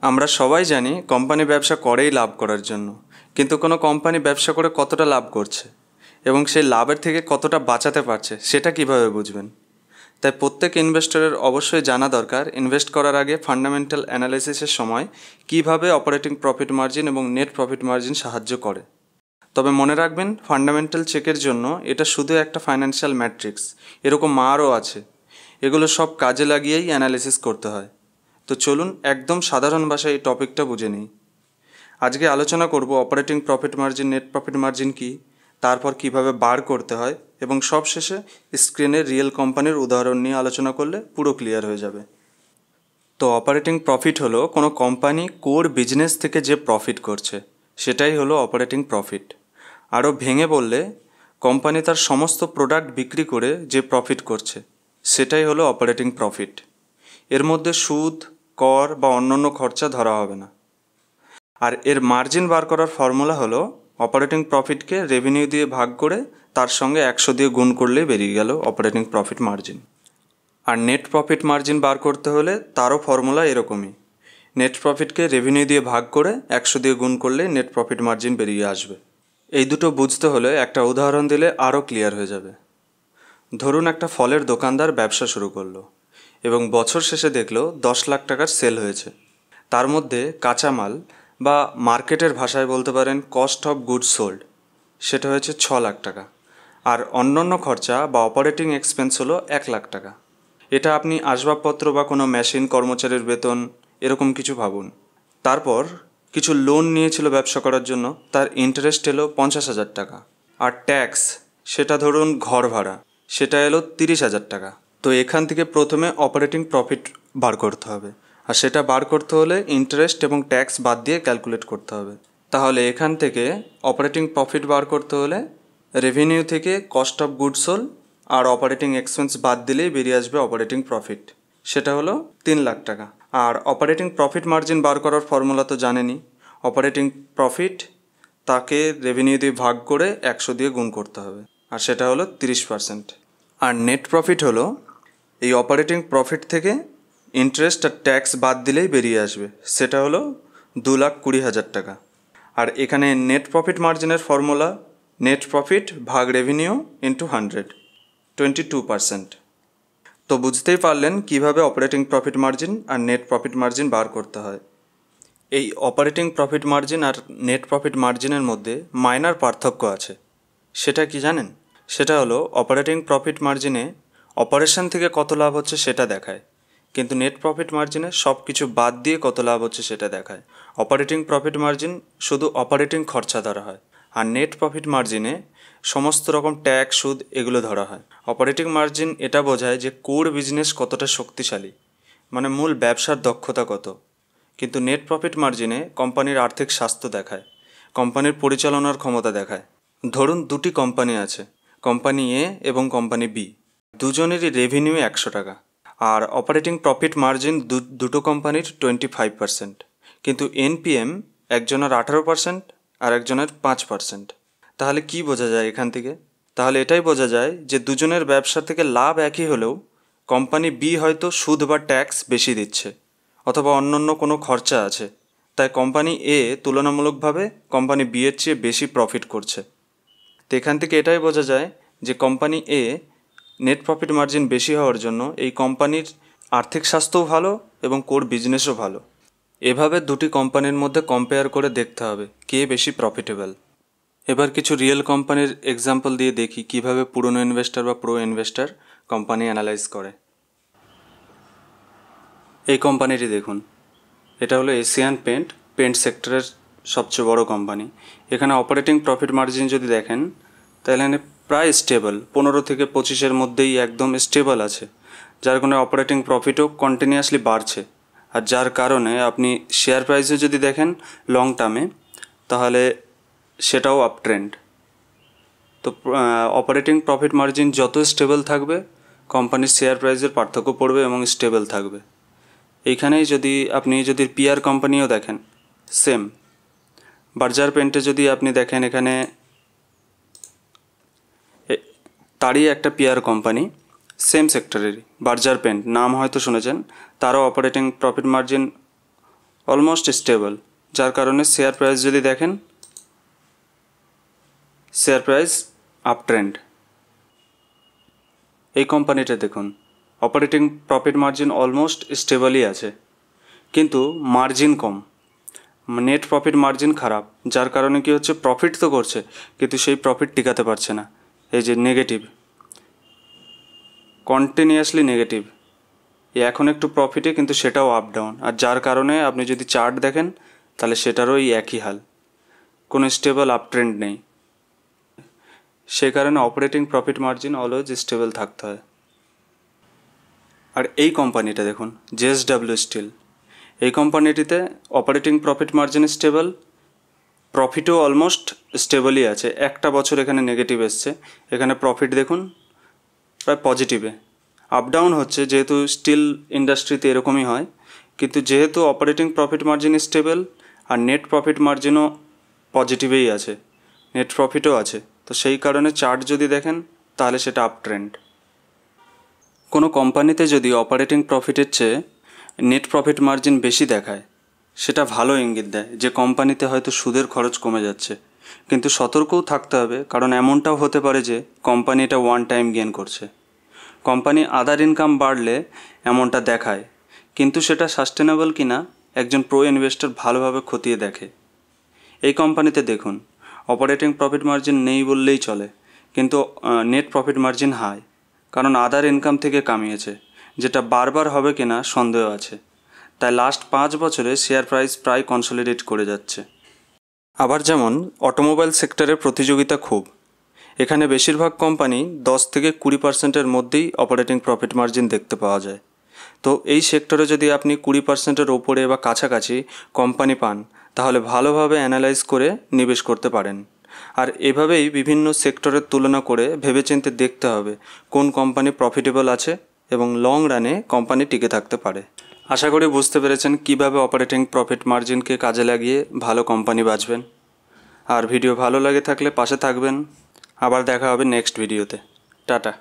আমরা সবাই জানি কোম্পানি ব্যবসা করেই লাভ করার জন্য, কিন্তু কোনো কোম্পানি ব্যবসা করে কতটা লাভ করছে এবং সেই লাভের থেকে কতটা বাঁচাতে পারছে সেটা কিভাবে বুঝবেন? তাই প্রত্যেক ইনভেস্টরের অবশ্যই জানা দরকার ইনভেস্ট করার আগে ফান্ডামেন্টাল অ্যানালাইসিসের সময় কিভাবে অপারেটিং প্রফিট মার্জিন এবং নেট প্রফিট মার্জিন সাহায্য করে। তবে মনে রাখবেন, ফান্ডামেন্টাল চেকের জন্য এটা শুধু একটা ফাইন্যান্সিয়াল ম্যাট্রিক্স, এরকম আরও আছে। এগুলো সব কাজে লাগিয়েই অ্যানালিসিস করতে হয়। তো চলুন একদম সাধারণ ভাষায় এই টপিকটা বুঝে নিই। আজকে আলোচনা করব operating profit margin, net profit margin কী, তারপর কিভাবে বার করতে হয় এবং সবশেষে স্ক্রিনে রিয়েল কোম্পানির উদাহরণ নিয়ে আলোচনা করলে পুরো ক্লিয়ার হয়ে যাবে। তো অপারেটিং প্রফিট হলো কোনো কোম্পানি কোর বিজনেস থেকে যে প্রফিট করছে সেটাই হলো অপারেটিং প্রফিট। আরও ভেঙে বললে, কোম্পানি তার সমস্ত প্রোডাক্ট বিক্রি করে যে প্রফিট করছে সেটাই হলো অপারেটিং প্রফিট। এর মধ্যে সুদ, কর বা অন্যান্য খরচা ধরা হবে না। আর এর মার্জিন বার করার ফর্মুলা হলো অপারেটিং প্রফিটকে রেভিনিউ দিয়ে ভাগ করে তার সঙ্গে 100 দিয়ে গুণ করলেই বেরিয়ে গেল অপারেটিং প্রফিট মার্জিন। আর নেট প্রফিট মার্জিন বার করতে হলে তারও ফর্মুলা এরকমই। নেট প্রফিটকে রেভিনিউ দিয়ে ভাগ করে 100 দিয়ে গুণ করলেই নেট প্রফিট মার্জিন বেরিয়ে আসবে। এই দুটো বুঝতে হলে একটা উদাহরণ দিলে আরও ক্লিয়ার হয়ে যাবে। ধরুন একটা ফলের দোকানদার ব্যবসা শুরু করলো এবং বছর শেষে দেখলো 10 লাখ টাকার সেল হয়েছে। তার মধ্যে কাঁচামাল বা মার্কেটের ভাষায় বলতে পারেন কস্ট অফ গুডস সোল্ড, সেটা হয়েছে 6 লাখ টাকা। আর অন্যান্য খরচা বা অপারেটিং এক্সপেন্স হলো 1 লাখ টাকা। এটা আপনি আসবাবপত্র বা কোনো মেশিন, কর্মচারীর বেতন এরকম কিছু ভাবুন। তারপর কিছু লোন নিয়েছিল ব্যবসা করার জন্য, তার ইন্টারেস্ট এলো 50,000 টাকা। আর ট্যাক্স, সেটা ধরুন ঘর ভাড়া, সেটা এলো 30,000 টাকা। তো এখান থেকে প্রথমে অপারেটিং প্রফিট বার করতে হবে, আর সেটা বার করতে হলে ইন্টারেস্ট এবং ট্যাক্স বাদ দিয়ে ক্যালকুলেট করতে হবে। তাহলে এখান থেকে অপারেটিং প্রফিট বার করতে হলে রেভিনিউ থেকে কস্ট অফ গুডস সোল্ড আর অপারেটিং এক্সপেন্স বাদ দিলেই বেরিয়ে আসবে অপারেটিং প্রফিট, সেটা হলো 3 লাখ টাকা। আর অপারেটিং প্রফিট মার্জিন বার করার ফর্মুলা তো জানেনই। অপারেটিং প্রফিট তাকে রেভিনিউ দিয়ে ভাগ করে 100 দিয়ে গুণ করতে হবে, আর সেটা হলো 30%। আর নেট প্রফিট হলো এই অপারেটিং প্রফিট থেকে ইন্টারেস্ট আর ট্যাক্স বাদ দিলেই বেরিয়ে আসবে, সেটা হলো 2,20,000 টাকা। আর এখানে নেট প্রফিট মার্জিনের ফর্মুলা নেট প্রফিট ভাগ রেভিনিউ ইন্টু 100, 22%। তো বুঝতেই পারলেন কিভাবে অপারেটিং প্রফিট মার্জিন আর নেট প্রফিট মার্জিন বার করতে হয়। এই অপারেটিং প্রফিট মার্জিন আর নেট প্রফিট মার্জিনের মধ্যে মাইনর পার্থক্য আছে। সেটা কি জানেন? সেটা হলো অপারেটিং প্রফিট মার্জিনে অপারেশন থেকে কত লাভ হচ্ছে সেটা দেখায়, কিন্তু নেট প্রফিট মার্জিনে সব কিছু বাদ দিয়ে কত লাভ হচ্ছে সেটা দেখায়। অপারেটিং প্রফিট মার্জিন শুধু অপারেটিং খরচা ধরা হয়, আর নেট প্রফিট মার্জিনে সমস্ত রকম ট্যাক্স, সুদ এগুলো ধরা হয়। অপারেটিং মার্জিন এটা বোঝায় যে কোর বিজনেস কতটা শক্তিশালী, মানে মূল ব্যবসার দক্ষতা কত। কিন্তু নেট প্রফিট মার্জিনে কোম্পানির আর্থিক স্বাস্থ্য দেখায়, কোম্পানির পরিচালনার ক্ষমতা দেখায়। ধরুন দুটি কোম্পানি আছে, কোম্পানি এ এবং কোম্পানি বি। দুজনেরই রেভিনিউ 100 টাকা, আর অপারেটিং প্রফিট মার্জিন দুটো কোম্পানির 25%। কিন্তু এনপিএম একজনের 18% আর একজনের 5%। তাহলে কি বোঝা যায় এখান থেকে? তাহলে এটাই বোঝা যায় যে দুজনের ব্যবসা থেকে লাভ একই হলেও কোম্পানি বি হয়তো সুদ বা ট্যাক্স বেশি দিচ্ছে, অথবা অন্যান্য কোনো খরচা আছে, তাই কোম্পানি এ তুলনামূলকভাবে কোম্পানি বি এর চেয়ে বেশি প্রফিট করছে। তো এখান থেকে এটাই বোঝা যায় যে কোম্পানি এ নেট প্রফিট মার্জিন বেশি হওয়ার জন্য এই কোম্পানির আর্থিক স্বাস্থ্যও ভালো এবং কোর বিজনেসও ভালো। এভাবে দুটি কোম্পানির মধ্যে কম্পেয়ার করে দেখতে হবে কে বেশি প্রফিটেবল। এবার কিছু রিয়েল কোম্পানির এক্সাম্পল দিয়ে দেখি কিভাবে পুরনো ইনভেস্টর বা প্রো ইনভেস্টর কোম্পানি অ্যানালাইজ করে। এই কোম্পানিটি দেখুন, এটা হলো এশিয়ান পেন্ট সেক্টরের সবচেয়ে বড় কোম্পানি। এখানে অপারেটিং প্রফিট মার্জিন যদি দেখেন তাহলে এখানে প্রায় স্টেবল, 15 থেকে 25-এর মধ্যেই একদম স্টেবল আছে, যার কারণে অপারেটিং প্রফিটও কন্টিনিউয়াসলি বাড়ছে। আর যার কারণে আপনি শেয়ার প্রাইসে যদি দেখেন লং টার্মে, তাহলে সেটাও আপ ট্রেন্ড। তো অপারেটিং প্রফিট মার্জিন যত স্টেবল থাকবে কোম্পানির শেয়ার প্রাইসের পার্থক্য পড়বে এবং স্টেবল থাকবে। এইখানেই যদি আপনি পিআর কোম্পানিও দেখেন, সেম। বার্জার পেন্টে যদি আপনি দেখেন, এখানে তারই একটা পিআর কোম্পানি, সেম সেক্টরেরই, বার্জার পেন্ট, নাম হয়তো শুনেছেন। তারও operating profit margin almost stable, যার কারণে শেয়ার প্রাইস যদি দেখেন, শেয়ার প্রাইস আপ ট্রেন্ড। এই কোম্পানিটা দেখুন, অপারেটিং প্রফিট মার্জিন অলমোস্ট স্টেবলই আছে, কিন্তু মার্জিন কম, নেট প্রফিট মার্জিন খারাপ, যার কারণে কি হচ্ছে, প্রফিট তো করছে কিন্তু সেই প্রফিট টিকাতে পারছে না। এই যে নেগেটিভ, কন্টিনিউয়াসলি নেগেটিভ। এখন একটু প্রফিটে, কিন্তু সেটাও আপ ডাউন, আর যার কারণে আপনি যদি চার্ট দেখেন তাহলে সেটারও এই একই হাল, কোনো স্টেবল আপ ট্রেন্ড নেই। সেই কারণে operating profit margin always stable থাকতে হয়। আর এই কোম্পানিটা দেখুন, জেএসডব্লিউ স্টিল, এই কোম্পানিটিতে অপারেটিং প্রফিট মার্জিন স্টেবল, প্রফিটও অলমোস্ট স্টেবলই আছে। একটা বছর এখানে নেগেটিভ এসছে, এখানে প্রফিট দেখুন প্রায় পজিটিভে। আপ ডাউন হচ্ছে, যেহেতু স্টিল ইন্ডাস্ট্রিতে এরকমই হয়, কিন্তু যেহেতু অপারেটিং প্রফিট মার্জিন স্টেবল আর নেট প্রফিট মার্জিনও পজিটিভেই আছে, নেট প্রফিটও আছে, তো সেই কারণে চার্ট যদি দেখেন তাহলে সেটা আপ ট্রেন্ড। কোনো কোম্পানিতে যদি অপারেটিং প্রফিটের চেয়ে নেট প্রফিট মার্জিন বেশি দেখায়, সেটা ভালো ইঙ্গিত দেয় যে কোম্পানিতে হয়তো সুদের খরচ কমে যাচ্ছে। কিন্তু সতর্কও থাকতে হবে, কারণ এমনটাও হতে পারে যে কোম্পানি এটা ওয়ান টাইম গেইন করছে। কোম্পানি আদার ইনকাম বাড়লে এমনটা দেখায়, কিন্তু সেটা সাস্টেনেবল কিনা একজন প্রো ইনভেস্টর ভালোভাবে খতিয়ে দেখে। এই কোম্পানিতে দেখুন, অপারেটিং প্রফিট মার্জিন নেই বললেই চলে, কিন্তু নেট প্রফিট মার্জিন হাই, কারণ আদার ইনকাম থেকে কামিয়েছে, যেটা বারবার হবে কিনা সন্দেহ আছে। তাই লাস্ট 5 বছরে শেয়ার প্রাইস প্রায় কনসলিডেট করে যাচ্ছে। আবার যেমন অটোমোবাইল সেক্টরে প্রতিযোগিতা খুব, এখানে বেশিরভাগ কোম্পানি 10 থেকে 20%-এর মধ্যেই অপারেটিং প্রফিট মার্জিন দেখতে পাওয়া যায়। তো এই সেক্টরে যদি আপনি 20%-এর ওপরে বা কাছাকাছি কোম্পানি পান, তাহলে ভালোভাবে অ্যানালাইজ করে নিবেশ করতে পারেন। আর এভাবেই বিভিন্ন সেক্টরের তুলনা করে ভেবেচিন্তে দেখতে হবে কোন কোম্পানি প্রফিটেবল আছে এবং লং রানে কোম্পানি টিকে থাকতে পারে। আশা করি বুঝতে পেরেছেন কিভাবে অপারেটিং প্রফিট মার্জিনকে কাজে লাগিয়ে ভালো কোম্পানি বাঁচবেন। আর ভিডিও ভালো লাগে থাকলে পাশে থাকবেন। আবার দেখা হবে নেক্সট ভিডিওতে। টাটা।